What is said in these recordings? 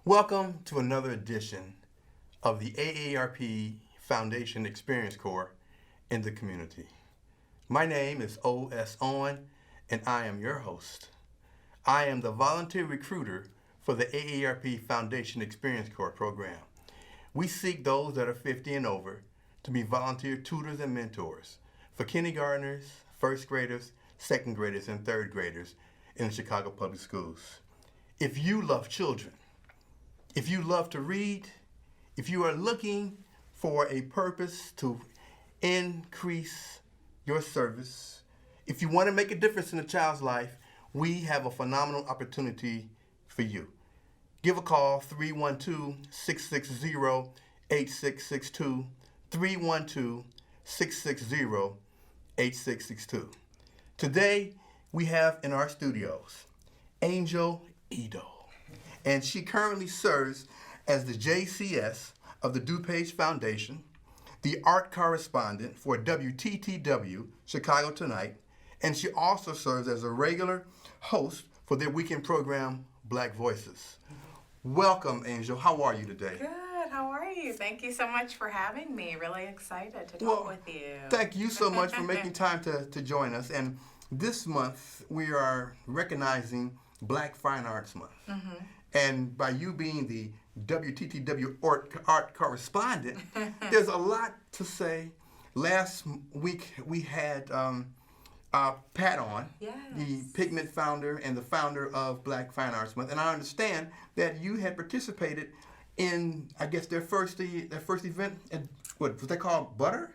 Welcome to another edition of the AARP Foundation Experience Corps in the community. My name is O.S. Owen, and I am your host. I am the volunteer recruiter for the AARP Foundation Experience Corps program. We seek those that are 50 and over to be volunteer tutors and mentors for kindergartners, first graders, second graders, and third graders in the Chicago Public Schools. If you love children, if you love to read, if you are looking for a purpose to increase your service, if you want to make a difference in a child's life, we have a phenomenal opportunity for you. Give a call, 312-660-8662, 312-660-8662. Today, we have in our studios Angel Idowu, and she currently serves as the JCS of the DuPage Foundation, the art correspondent for WTTW Chicago Tonight, and she also serves as a regular host for their weekend program, Black Voices. Welcome, Angel. How are you today? Good. How are you? Thank you so much for having me. Really excited to talk with you. Thank you so much for making time to join us. And this month, we are recognizing Black Fine Arts Month. Mm-hmm. And by you being the WTTW art correspondent, there's a lot to say. Last week, we had Pat on, yes, the pigment founder and the founder of Black Fine Arts Month. And I understand that you had participated in, I guess, their first event. What was that called? Butter?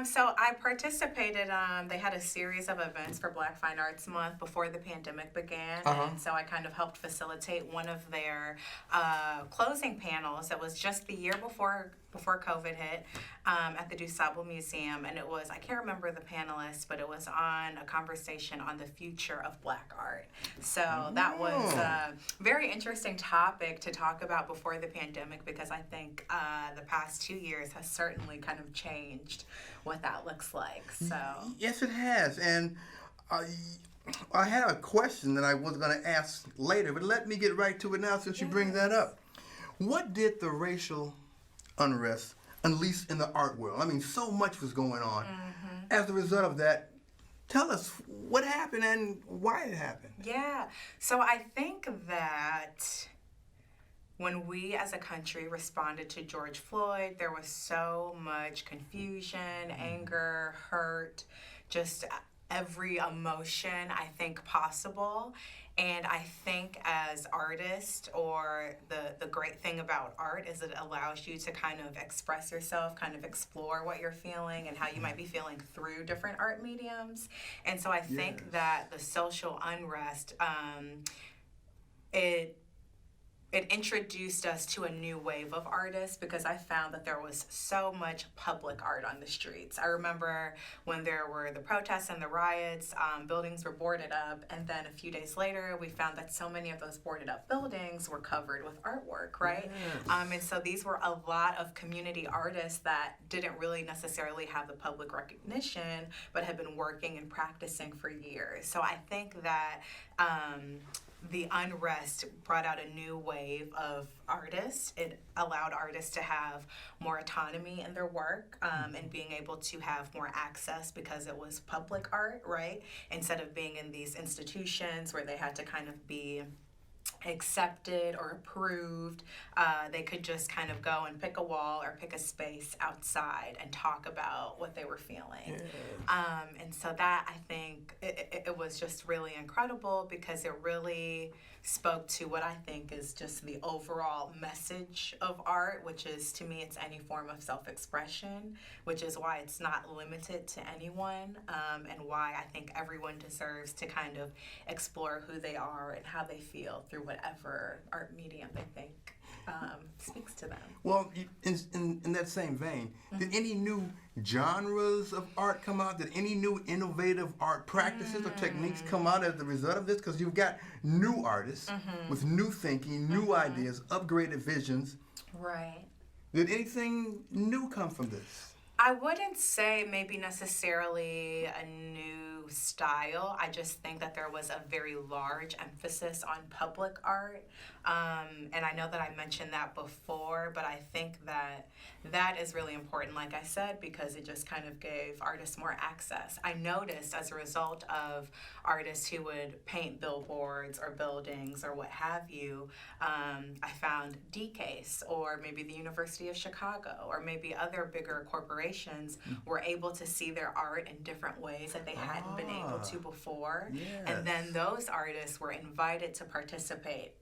So I participated. They had a series of events for Black Fine Arts Month before the pandemic began, and so I kind of helped facilitate one of their closing panels. It was just the year before COVID hit at the DuSable Museum, and it was, I can't remember the panelists, but it was on a conversation on the future of Black art. So that was a very interesting topic to talk about before the pandemic, because I think the past 2 years has certainly kind of changed what that looks like. So yes, it has. And I had a question that I was going to ask later, but let me get right to it now since you bring that up. What did the racial unrest unleash in the art world? I mean, so much was going on. Mm-hmm. As a result of that, tell us what happened and why it happened. Yeah. So I think that when we as a country responded to George Floyd, there was so much confusion, anger, hurt, just every emotion I think possible. And I think as artists, or the great thing about art is it allows you to kind of express yourself, kind of explore what you're feeling and how you might be feeling through different art mediums. And so I think that the social unrest, it introduced us to a new wave of artists, because I found that there was so much public art on the streets. I remember when there were the protests and the riots, buildings were boarded up, and then a few days later, we found that so many of those boarded up buildings were covered with artwork, right? Yes. And so these were a lot of community artists that didn't really necessarily have the public recognition, but had been working and practicing for years. So I think that the unrest brought out a new wave of artists. It allowed artists to have more autonomy in their work, and being able to have more access because it was public art, right? Instead of being in these institutions where they had to kind of be accepted or approved, they could just kind of go and pick a wall or pick a space outside and talk about what they were feeling. Yes. And so that, I think, it was just really incredible, because it really spoke to what I think is just the overall message of art, which is, to me, it's any form of self-expression, which is why it's not limited to anyone, and why I think everyone deserves to kind of explore who they are and how they feel through whatever art medium they think speaks to them. Well, in that same vein, did any new genres of art come out? Did any new innovative art practices or techniques come out as a result of this? Because you've got new artists with new thinking, new ideas, upgraded visions. Right. Did anything new come from this? I wouldn't say maybe necessarily a new style. I just think that there was a very large emphasis on public art. And I know that I mentioned that before, but I think that that is really important, like I said, because it just kind of gave artists more access. I noticed as a result of artists who would paint billboards or buildings or what have you, I found DCASE or maybe the University of Chicago or maybe other bigger corporations were able to see their art in different ways that they hadn't been able to before. Yes. And then those artists were invited to participate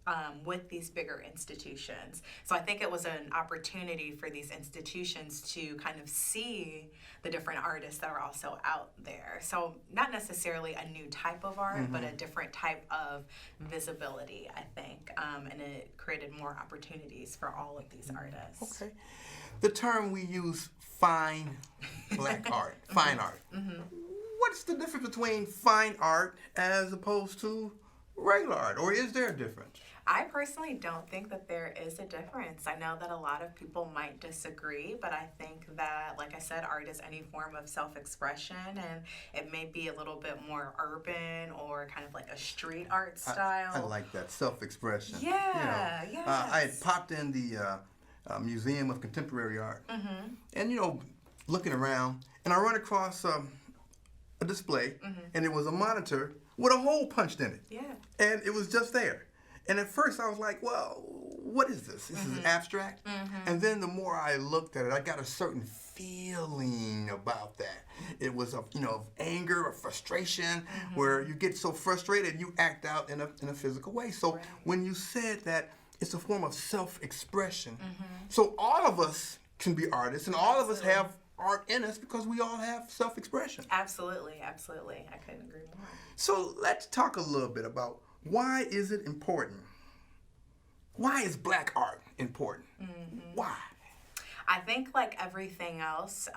with these bigger institutions. So I think it was an opportunity for these institutions to kind of see the different artists that are also out there. So not necessarily a new type of art, but a different type of visibility, I think. And it created more opportunities for all of these artists. Okay. The term we use, fine black art, fine art. What's the difference between fine art as opposed to regular art, or is there a difference? I personally don't think that there is a difference. I know that a lot of people might disagree, but I think that, like I said, art is any form of self-expression, and it may be a little bit more urban or kind of like a street art style. I like that, self-expression. Yeah, yes. I had popped in the Museum of Contemporary Art, and looking around, and I run across a display, and it was a monitor with a hole punched in it. Yeah. And it was just there. And at first I was like, well, what is this? This is abstract? And then the more I looked at it, I got a certain feeling about that. It was of anger or frustration, where you get so frustrated you act out in a physical way. So when you said that it's a form of self-expression, so all of us can be artists, and all of us have art in us because we all have self-expression. Absolutely, absolutely. I couldn't agree more. So let's talk a little bit about, why is it important? Why is black art important? Why? I think like everything else,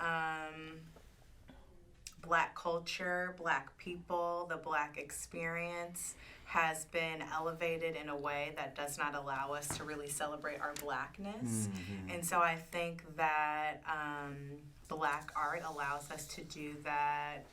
black culture, black people, the black experience has been elevated in a way that does not allow us to really celebrate our blackness. And so I think that black art allows us to do that.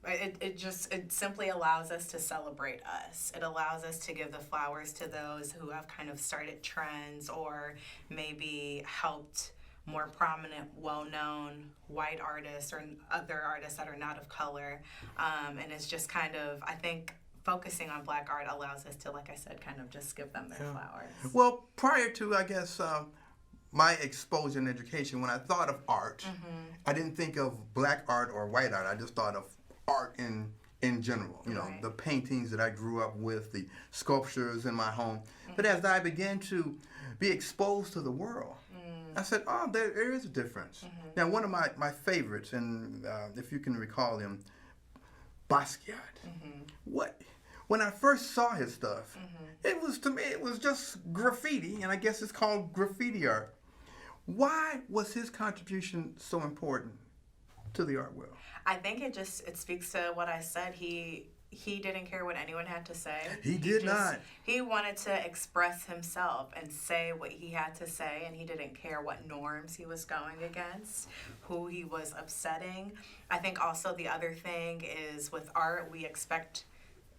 It simply allows us to celebrate us. It allows us to give the flowers to those who have kind of started trends or maybe helped more prominent, well-known white artists or other artists that are not of color. And it's just kind of, I think, focusing on black art allows us to, like I said, kind of just give them their flowers. Well, prior to, I guess, my exposure in education, when I thought of art, I didn't think of black art or white art. I just thought of art in general. The paintings that I grew up with, the sculptures in my home. But as I began to be exposed to the world, I said, oh, there is a difference. Now, one of my favorites, and if you can recall him, Basquiat. When I first saw his stuff, to me, it was just graffiti, and I guess it's called graffiti art. Why was his contribution so important to the art world? I think it speaks to what I said. He didn't care what anyone had to say. He did not. He wanted to express himself and say what he had to say, and he didn't care what norms he was going against, who he was upsetting. I think also the other thing is with art, we expect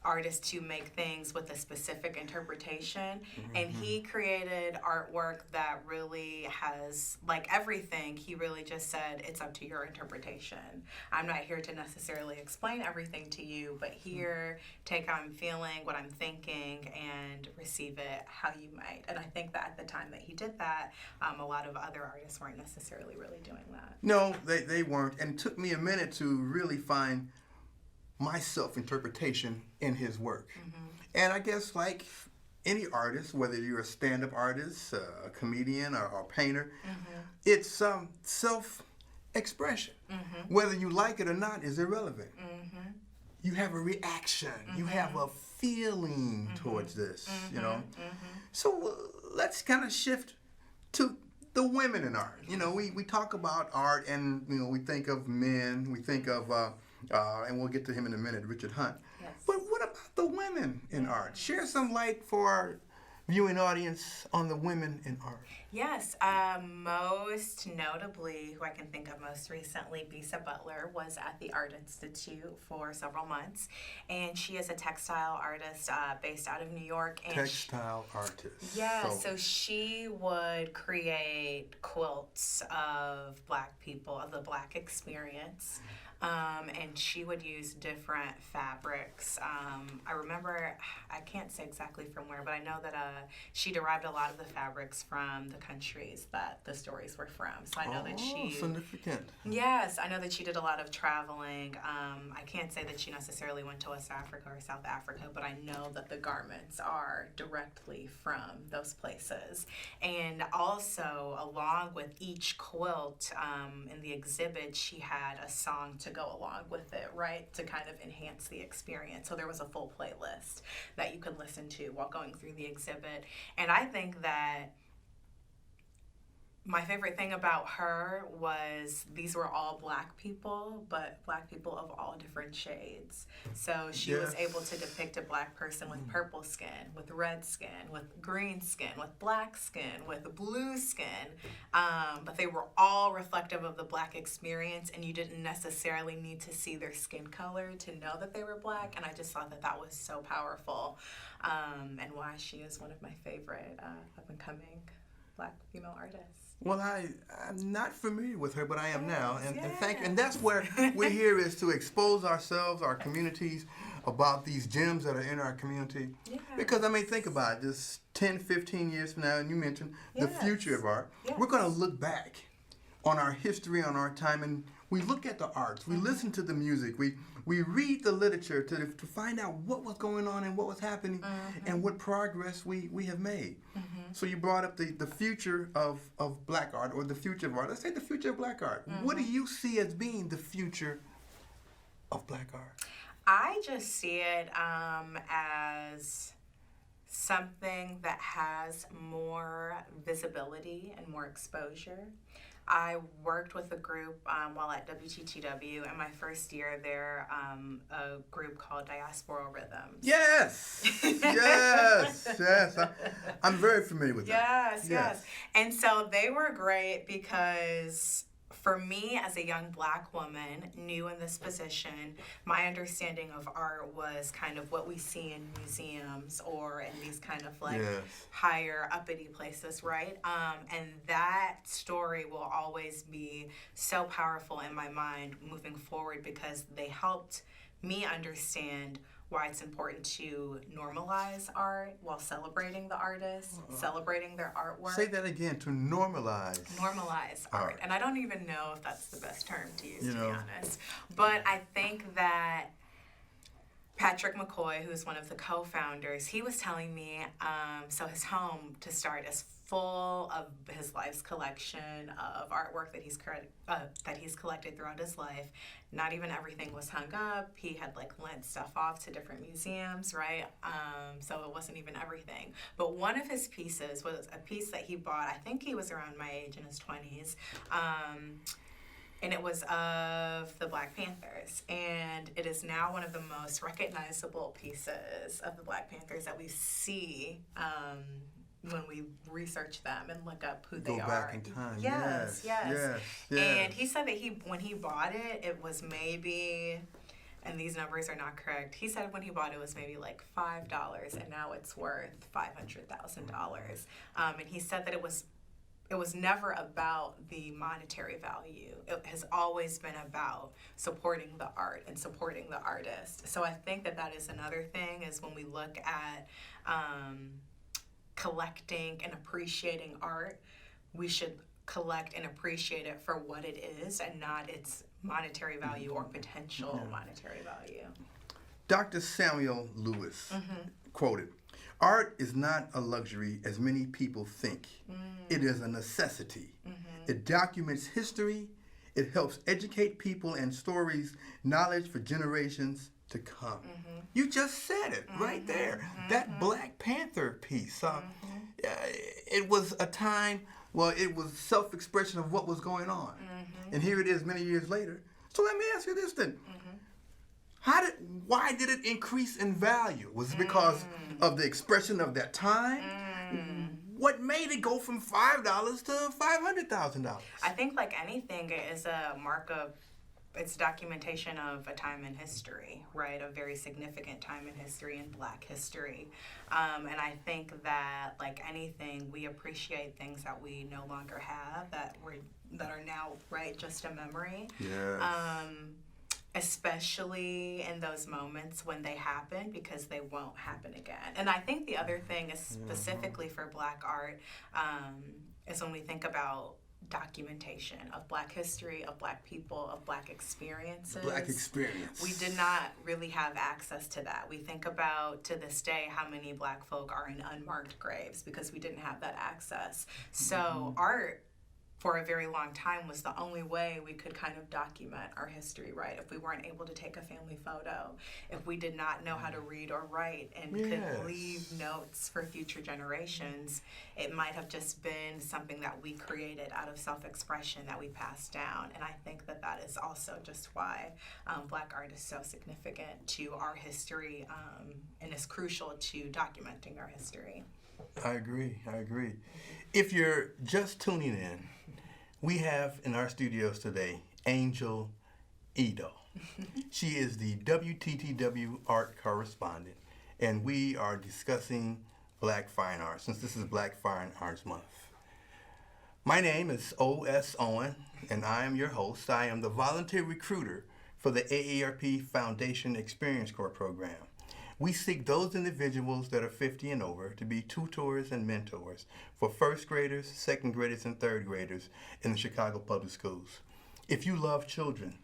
artists to make things with a specific interpretation, and he created artwork that really has, like everything, he really just said, it's up to your interpretation. I'm not here to necessarily explain everything to you, but here, take how I'm feeling, what I'm thinking, and receive it how you might. And I think that at the time that he did that, a lot of other artists weren't necessarily really doing that. No, they weren't, and it took me a minute to really find my self-interpretation in his work. And I guess like any artist, whether you're a stand-up artist, a comedian, or a painter, it's self-expression. Whether you like it or not is irrelevant. You have a reaction. You have a feeling towards this, So let's kind of shift to the women in art. We talk about art and, we think of men, we think of and we'll get to him in a minute, Richard Hunt. Yes. But what about the women in art? Share some light for viewing audience on the women in art? Yes, most notably, who I can think of most recently, Bisa Butler was at the Art Institute for several months, and she is a textile artist based out of New York. And Textile artist. yeah, so she would create quilts of Black people, of the Black experience. And she would use different fabrics. I remember, I can't say exactly from where, but I know that she derived a lot of the fabrics from the countries that the stories were from. So I know that she... significant. Yes, I know that she did a lot of traveling. I can't say that she necessarily went to West Africa or South Africa, but I know that the garments are directly from those places. And also, along with each quilt in the exhibit, she had a song to go along with it, right, to kind of enhance the experience. So there was a full playlist that you could listen to while going through the exhibit. And I think that my favorite thing about her was these were all Black people, but Black people of all different shades. So she was able to depict a Black person with purple skin, with red skin, with green skin, with black skin, with blue skin. But they were all reflective of the Black experience, and you didn't necessarily need to see their skin color to know that they were Black. And I just thought that that was so powerful, and why she is one of my favorite up-and-coming Black female artists. Well, I'm not familiar with her, but I am now, and thank you. And that's where we're here, is to expose ourselves, our communities, about these gems that are in our community. Yes. Because, I mean, think about it, this 10, 15 years from now, and you mentioned the future of art. Yes. We're going to look back on our history, on our time, and we look at the arts, we listen to the music, we read the literature to find out what was going on and what was happening and what progress we have made. So you brought up the future of Black art, or the future of art. Let's say the future of Black art. What do you see as being the future of Black art? I just see it as something that has more visibility and more exposure. I worked with a group while at WTTW, and my first year there, a group called Diaspora Rhythms. Yes, yes. I'm very familiar with that. Yes. And so they were great because for me, as a young Black woman, new in this position, my understanding of art was kind of what we see in museums or in these kind of like higher uppity places, right? And that story will always be so powerful in my mind moving forward, because they helped me understand why it's important to normalize art while celebrating the artists, celebrating their artwork. Say that again, to normalize. Normalize art. And I don't even know if that's the best term to use, to be honest. But I think that Patrick McCoy, who's one of the co-founders, he was telling me, so his home, to start, is full of his life's collection of artwork that he's collected throughout his life. Not even everything was hung up. He had like lent stuff off to different museums, right? So it wasn't even everything. But one of his pieces was a piece that he bought. I think he was around my age, in his 20s. And it was of the Black Panthers. And it is now one of the most recognizable pieces of the Black Panthers that we see when we research them and look up who they are. Go back in time. Yes. Yes. And he said that when he bought it, it was maybe, and these numbers are not correct, he said when he bought it was maybe like $5, and now it's worth $500,000. And he said that it was never about the monetary value. It has always been about supporting the art and supporting the artist. So I think that is another thing, is when we look at collecting and appreciating art, we should collect and appreciate it for what it is and not its monetary value or potential monetary value. Dr. Samuel Lewis quoted, "Art is not a luxury as many people think. It is a necessity. It documents history. It helps educate people and stories, knowledge for generations to come." You just said it right there. That Black Panther piece. It was a time, it was self-expression of what was going on. And here it is many years later. So let me ask you this then. Why did it increase in value? Was it because of the expression of that time? What made it go from $5 to $500,000? I think, like anything, it is a mark of, it's documentation of a time in history, right? A very significant time in history, in Black history. And I think that, like anything, we appreciate things that we no longer have, that are now, right, just a memory. Yes. Especially in those moments when they happen, because they won't happen again. And I think the other thing is specifically for Black art, is when we think about documentation of Black history, of Black people, of Black experiences. Black experience. We did not really have access to that. We think about, to this day, how many Black folk are in unmarked graves because we didn't have that access. So art, for a very long time, was the only way we could kind of document our history, right? If we weren't able to take a family photo, if we did not know how to read or write and could leave notes for future generations, it might have just been something that we created out of self-expression that we passed down. And I think that that is also just why Black art is so significant to our history, and is crucial to documenting our history. I agree. If you're just tuning in, we have in our studios today Angel Idowu. She is the WTTW art correspondent, and we are discussing Black Fine Arts, since this is Black Fine Arts Month. My name is O.S. Owen, and I am your host. I am the volunteer recruiter for the AARP Foundation Experience Corps program. We seek those individuals that are 50 and over to be tutors and mentors for first graders, second graders, and third graders in the Chicago Public Schools. If you love children,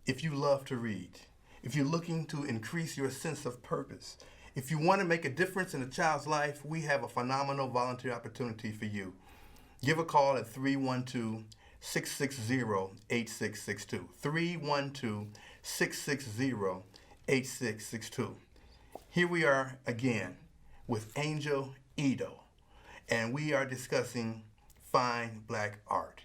if you love to read, if you're looking to increase your sense of purpose, if you want to make a difference in a child's life, we have a phenomenal volunteer opportunity for you. Give a call at 312-660-8662. 312-660-8662. Here we are again with Angel Idowu, and we are discussing fine Black art.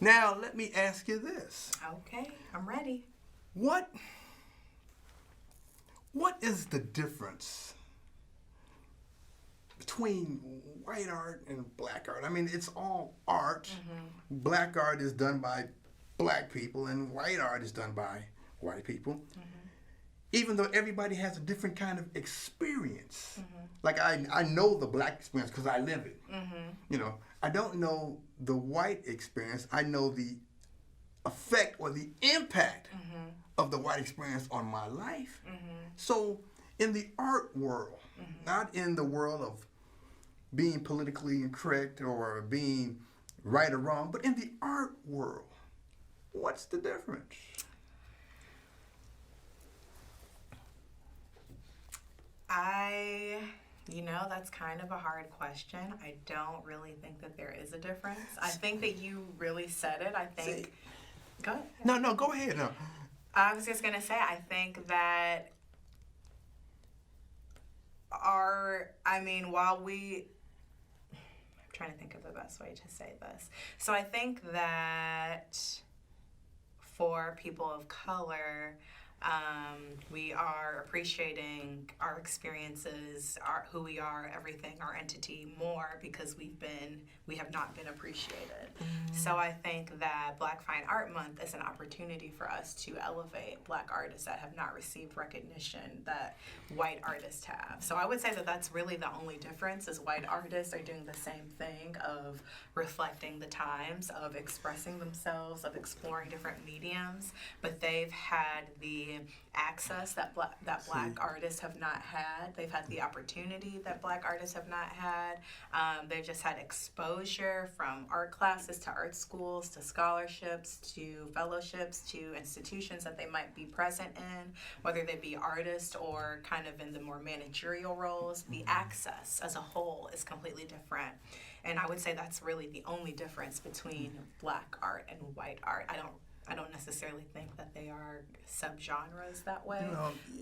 Now, let me ask you this. Okay, I'm ready. What is the difference between white art and Black art? I mean, it's all art. Black art is done by Black people, and white art is done by white people. Even though everybody has a different kind of experience. Like I know the Black experience because I live it. You know, I don't know the white experience. I know the effect or the impact of the white experience on my life. So in the art world, not in the world of being politically incorrect or being right or wrong, but in the art world, what's the difference? That's kind of a hard question. I don't really think that there is a difference. I think that you really said it. I think... Go ahead. No, go ahead. No. I was just going to say, I think that while we... I'm trying to think of the best way to say this. So I think that for people of color... we are appreciating our experiences, who we are, everything, our entity more because we have not been appreciated. So I think that Black Fine Art Month is an opportunity for us to elevate Black artists that have not received recognition that white artists have. So I would say that that's really the only difference, is white artists are doing the same thing of reflecting the times, of expressing themselves, of exploring different mediums, but they've had the access that Black artists have not had. They've had the opportunity that Black artists have not had. They've just had exposure from art classes to art schools to scholarships to fellowships to institutions that they might be present in, whether they be artists or kind of in the more managerial roles. The access as a whole is completely different. And I would say that's really the only difference between Black art and white art. I don't necessarily think that they are subgenres that way.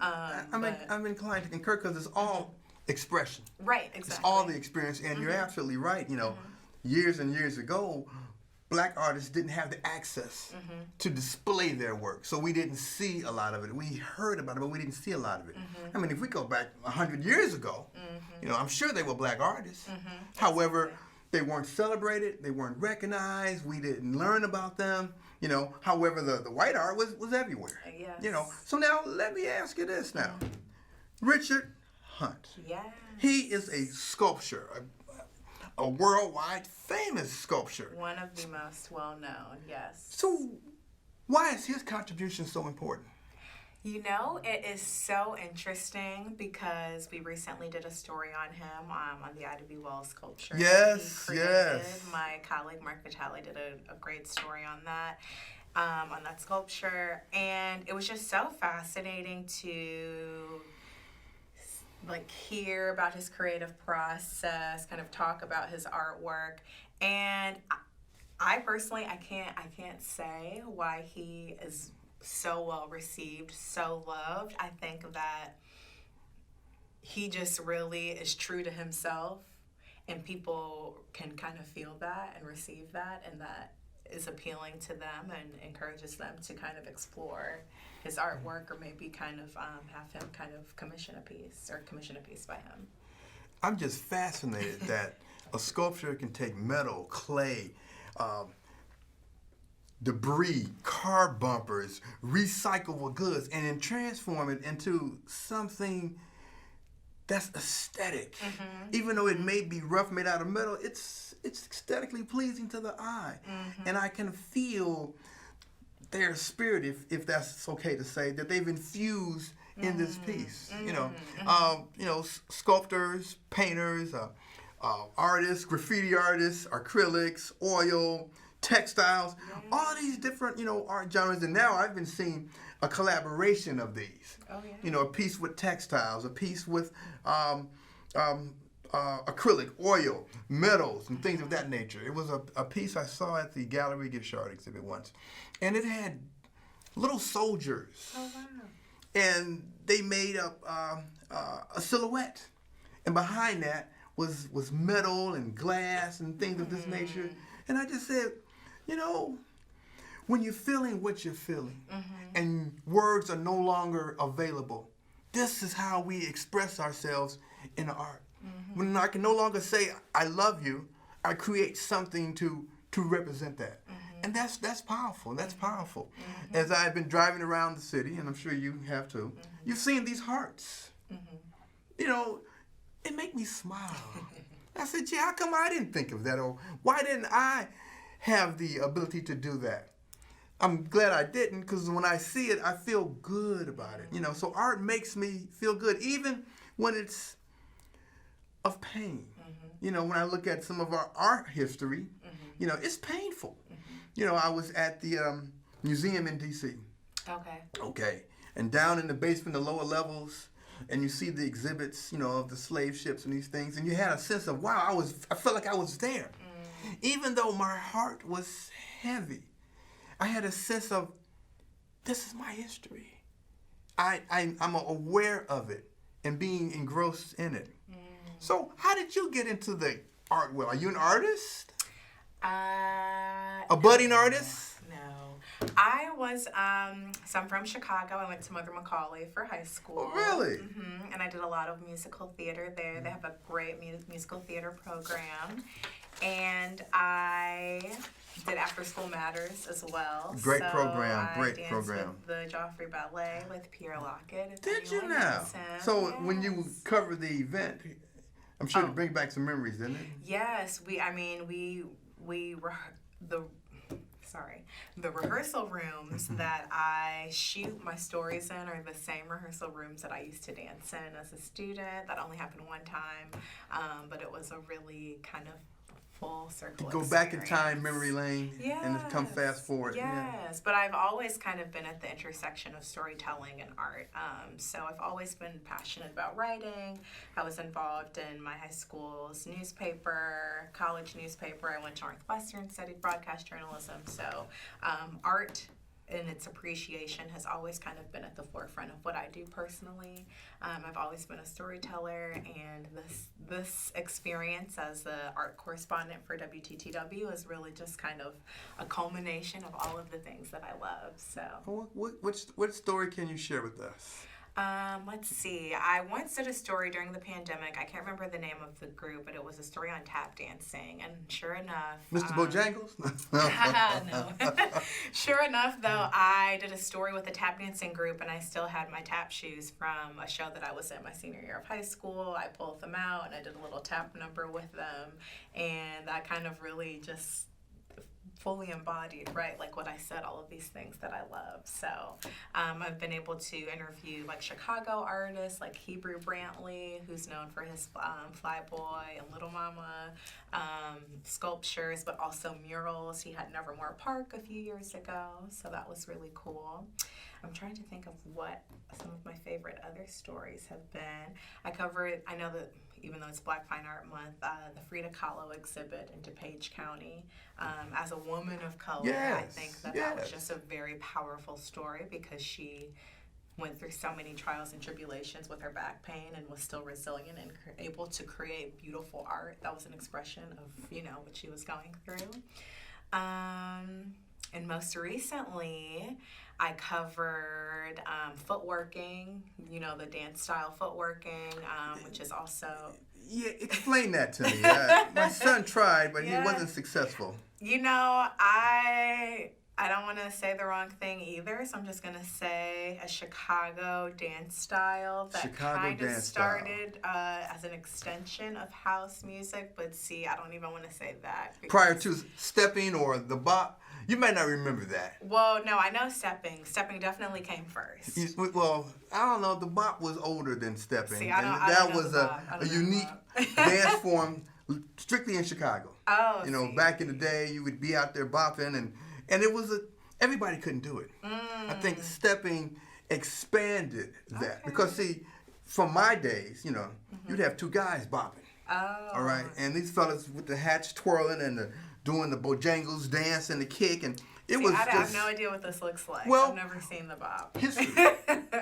I'm inclined to concur because it's all expression. Right, exactly. It's all the experience, and you're absolutely right. Years and years ago, black artists didn't have the access to display their work. So we didn't see a lot of it. We heard about it, but we didn't see a lot of it. I mean, if we go back 100 years ago, you know, I'm sure they were black artists. However, they weren't celebrated, they weren't recognized, we didn't learn about them, you know. However, the white art was everywhere. Yes. You know. So now let me ask you this now. Richard Hunt. Yeah. He is a sculptor, a worldwide famous sculptor. One of the most well-known, yes. So why is his contribution so important? You know, it is so interesting because we recently did a story on him on the Ida B. Wells sculpture. Yes, he created. yes. My colleague Mark Vitale did a great story on that sculpture, and it was just so fascinating to like hear about his creative process, kind of talk about his artwork, and I personally I can't say why he is so well received, so loved. I think that he just really is true to himself, and people can kind of feel that and receive that, and that is appealing to them and encourages them to kind of explore his artwork, or maybe kind of have him kind of commission a piece by him. I'm just fascinated that a sculpture can take metal, clay, debris, car bumpers, recyclable goods, and then transform it into something that's aesthetic. Even though it may be rough, made out of metal, it's aesthetically pleasing to the eye. And I can feel their spirit, if that's okay to say, that they've infused in this piece. You know, sculptors, painters, artists, graffiti artists, acrylics, oil, textiles, all these different, you know, art genres. And now I've been seeing a collaboration of these. You know, a piece with textiles, a piece with acrylic, oil, metals, and things of that nature. It was a piece I saw at the Gallery Gift Shard exhibit once. And it had little soldiers. Oh, wow. And they made up a silhouette. And behind that was metal and glass and things of this nature. And I just said, you know, when you're feeling what you're feeling and words are no longer available, this is how we express ourselves in art. When I can no longer say, I love you, I create something to represent that. And that's powerful. That's powerful. As I've been driving around the city, and I'm sure you have too, you've seen these hearts. You know, it make me smile. I said, gee, how come I didn't think of that? Or why didn't I have the ability to do that? I'm glad I didn't, because when I see it, I feel good about it. You know, so art makes me feel good, even when it's of pain. You know, when I look at some of our art history, you know, it's painful. You know, I was at the museum in D.C. Okay. And down in the basement, the lower levels, and you see the exhibits, you know, of the slave ships and these things, and you had a sense of, wow, I felt like I was there. Even though my heart was heavy, I had a sense of, this is my history. I'm aware of it and being engrossed in it. So how did you get into the art world? Are you an artist? A budding artist? No. I was, so I'm from Chicago. I went to Mother Macaulay for high school. Oh, really? And I did a lot of musical theater there. They have a great musical theater program. And I did After School Matters as well. Great program. I danced with the Joffrey Ballet with Pierre Lockett. Did you now? So when you covered the event, I'm sure to bring back some memories, didn't it? Yes, the rehearsal rooms that I shoot my stories in are the same rehearsal rooms that I used to dance in as a student. That only happened one time, but it was a really kind of full circle Go back in time, memory lane, and come fast forward. Yes, but I've always kind of been at the intersection of storytelling and art. So I've always been passionate about writing. I was involved in my high school's newspaper, college newspaper. I went to Northwestern, studied broadcast journalism. So art and its appreciation has always kind of been at the forefront of what I do personally. I've always been a storyteller, and this experience as the art correspondent for WTTW is really just kind of a culmination of all of the things that I love. So, What story can you share with us? Let's see. I once did a story during the pandemic. I can't remember the name of the group, but it was a story on tap dancing. And sure enough, Mr. Bojangles? no. Sure enough, though, I did a story with a tap dancing group, and I still had my tap shoes from a show that I was in my senior year of high school. I pulled them out, and I did a little tap number with them, and that kind of really just fully embodied, right, like what I said, all of these things that I love. So I've been able to interview like Chicago artists like Hebrew Brantley, who's known for his Flyboy and Little Mama sculptures, but also murals. He had Nevermore Park a few years ago, so that was really cool. I'm trying to think of what some of my favorite other stories have been. I know that even though it's Black Fine Art Month, the Frida Kahlo exhibit in DuPage County. As a woman of color, I think that was just a very powerful story because she went through so many trials and tribulations with her back pain and was still resilient and able to create beautiful art. That was an expression of, what she was going through. And most recently, I covered footworking, the dance style footworking, which is also... Yeah, explain that to me. My son tried, but he wasn't successful. I don't want to say the wrong thing either, so I'm just going to say a Chicago dance style that kind of started as an extension of house music, but I don't even want to say that. Prior to stepping or the bop, you might not remember that. Well, no, I know stepping. Stepping definitely came first. Well, I don't know. The bop was older than stepping. See, that was a unique dance form strictly in Chicago. Oh, back in the day, you would be out there bopping, and it was everybody couldn't do it. I think stepping expanded that because from my days, you'd have two guys bopping. Oh. All right, and these fellas with the hats twirling and doing the Bojangles dance and the kick, and I have no idea what this looks like. Well, I've never seen the bop.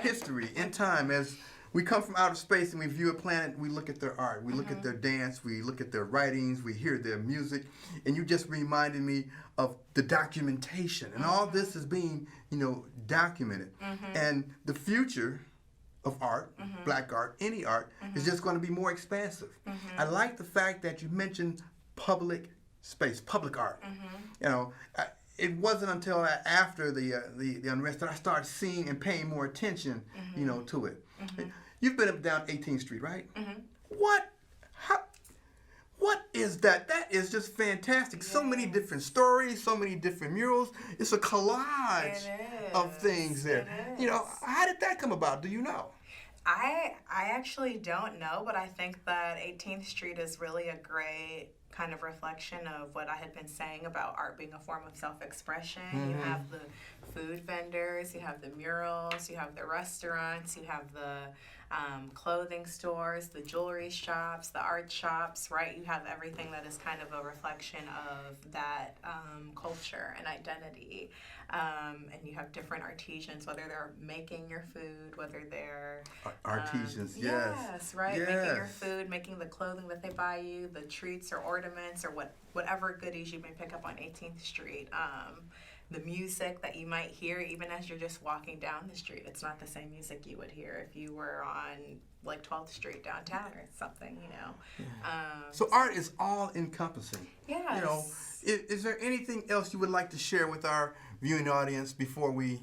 History in time. As we come from outer space and we view a planet, we look at their art, we look at their dance, we look at their writings, we hear their music, and you just reminded me of the documentation, and all this is being, documented, and the future of art, black art, any art, is just going to be more expansive. I like the fact that you mentioned public space, public art. It wasn't until after the unrest that I started seeing and paying more attention, to it. You've been up down 18th Street, right? What is that? That is just fantastic. Yes. So many different stories, so many different murals. It's a collage of things there. How did that come about? Do you know? I actually don't know, but I think that 18th Street is really a great kind of reflection of what I had been saying about art being a form of self-expression. You have the food vendors, you have the murals, you have the restaurants, you have the clothing stores, the jewelry shops, the art shops, right? You have everything that is kind of a reflection of that culture and identity. And you have different artisans, whether they're making your food, whether they're... Artisans, yes, right? Yes. Making your food, making the clothing that they buy you, the treats or ornaments or whatever goodies you may pick up on 18th Street. The music that you might hear even as you're just walking down the street. It's not the same music you would hear if you were on like 12th Street downtown or something, So art is all encompassing. Yes. Is there anything else you would like to share with our viewing audience before we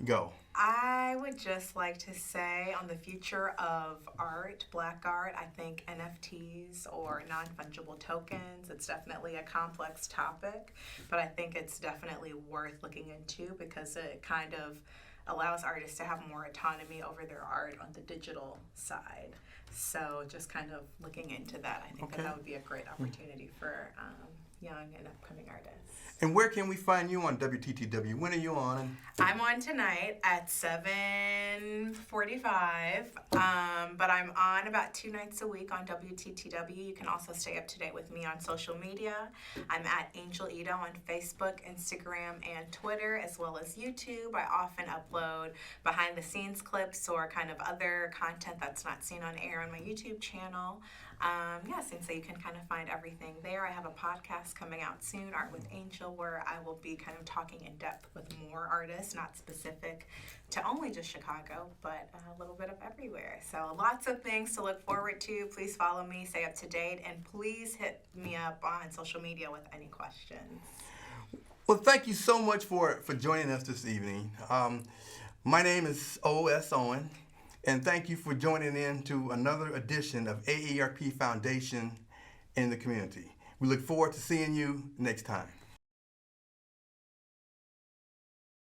go? I would just like to say on the future of art, black art, I think NFTs or non-fungible tokens, it's definitely a complex topic, but I think it's definitely worth looking into because it kind of allows artists to have more autonomy over their art on the digital side. So just kind of looking into that, I think that would be a great opportunity for young and upcoming artists. And where can we find you on WTTW? When are you on? I'm on tonight at 7:45, but I'm on about 2 nights a week on WTTW. You can also stay up to date with me on social media. I'm at Angel Idowu on Facebook, Instagram, and Twitter, as well as YouTube. I often upload behind-the-scenes clips or kind of other content that's not seen on air on my YouTube channel. Yes, and so you can kind of find everything there. I have a podcast coming out soon, Art with Angel, where I will be kind of talking in depth with more artists, not specific to only just Chicago, but a little bit of everywhere. So lots of things to look forward to. Please follow me, stay up to date, and please hit me up on social media with any questions. Well, thank you so much for joining us this evening. My name is O.S. Owen. And thank you for joining in to another edition of AARP Foundation in the community. We look forward to seeing you next time.